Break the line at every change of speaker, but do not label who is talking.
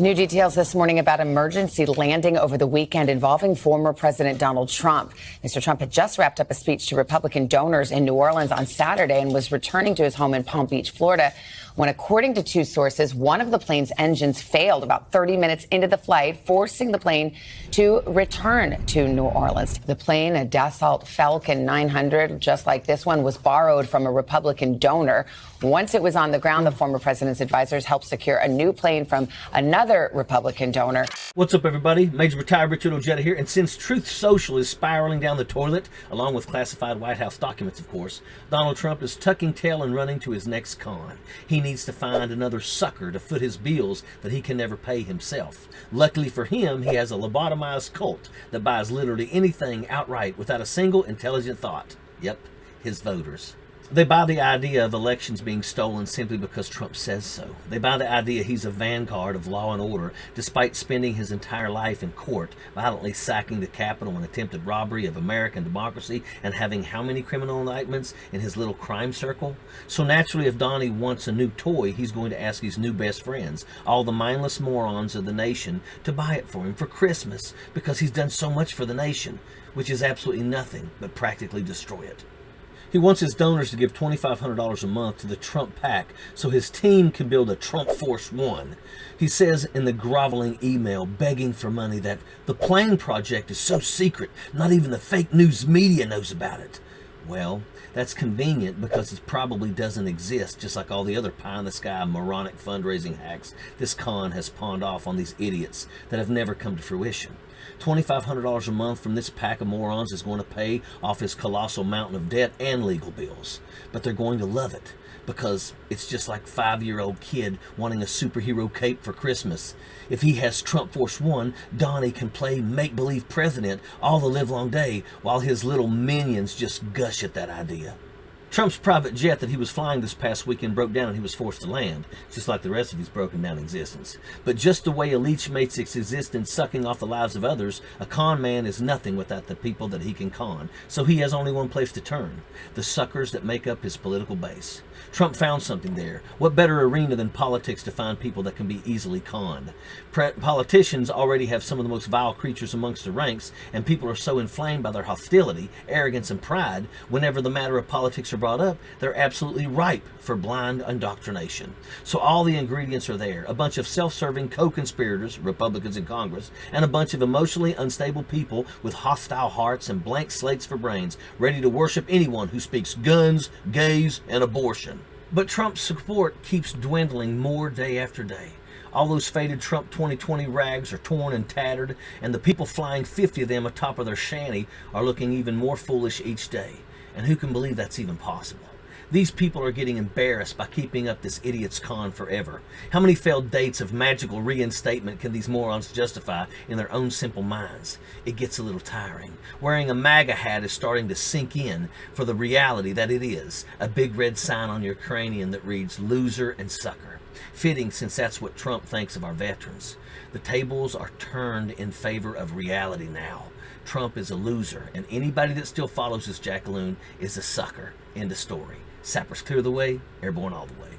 New details this morning about emergency landing over the weekend involving former President Donald Trump. Mr. Trump had just wrapped up a speech to Republican donors in New Orleans on Saturday and was returning to his home in Palm Beach, Florida, when, according to two sources, one of the plane's engines failed about 30 minutes into the flight, forcing the plane to return to New Orleans. The plane, a Dassault Falcon 900, just like this one, was borrowed from a Republican donor. Once it was on the ground, the former president's advisors helped secure a new plane from another Republican donor.
What's up, everybody? Major Retired Richard Ojeda here. And since Truth Social is spiraling down the toilet, along with classified White House documents, of course, Donald Trump is tucking tail and running to his next con. He needs to find another sucker to foot his bills that he can never pay himself. Luckily for him, he has a lobotomized cult that buys literally anything outright without a single intelligent thought. Yep, his voters. They buy the idea of elections being stolen simply because Trump says so. They buy the idea he's a vanguard of law and order, despite spending his entire life in court, violently sacking the Capitol in attempted robbery of American democracy, and having how many criminal indictments in his little crime circle? So naturally, if Donnie wants a new toy, he's going to ask his new best friends, all the mindless morons of the nation, to buy it for him for Christmas, because he's done so much for the nation, which is absolutely nothing but practically destroy it. He wants his donors to give $2,500 a month to the Trump PAC so his team can build a Trump Force One. He says in the groveling email begging for money that the plane project is so secret, not even the fake news media knows about it. Well, that's convenient because it probably doesn't exist, just like all the other pie-in-the-sky moronic fundraising hacks this con has pawned off on these idiots that have never come to fruition. $2,500 a month from this pack of morons is going to pay off his colossal mountain of debt and legal bills. But they're going to love it because it's just like a 5-year-old kid wanting a superhero cape for Christmas. If he has Trump Force One, Donnie can play make-believe president all the livelong day while his little minions just gush at that idea. Trump's private jet that he was flying this past weekend broke down and he was forced to land, just like the rest of his broken down existence. But just the way a leech makes its existence sucking off the lives of others, a con man is nothing without the people that he can con. So he has only one place to turn: the suckers that make up his political base. Trump found something there. What better arena than politics to find people that can be easily conned? Politicians already have some of the most vile creatures amongst the ranks, and people are so inflamed by their hostility, arrogance, and pride, whenever the matter of politics are brought up, they're absolutely ripe for blind indoctrination. So all the ingredients are there: a bunch of self-serving co-conspirators, Republicans in Congress, and a bunch of emotionally unstable people with hostile hearts and blank slates for brains, ready to worship anyone who speaks guns, gays, and abortion. But Trump's support keeps dwindling more day after day. All those faded Trump 2020 rags are torn and tattered, and the people flying 50 of them atop of their shanty are looking even more foolish each day. And who can believe that's even possible? These people are getting embarrassed by keeping up this idiot's con forever. How many failed dates of magical reinstatement can these morons justify in their own simple minds? It gets a little tiring. Wearing a MAGA hat is starting to sink in for the reality that it is a big red sign on your cranium that reads loser and sucker. Fitting, since that's what Trump thinks of our veterans. The tables are turned in favor of reality now. Trump is a loser, and anybody that still follows this jackaloon is a sucker. End of story. Sappers clear the way, airborne all the way.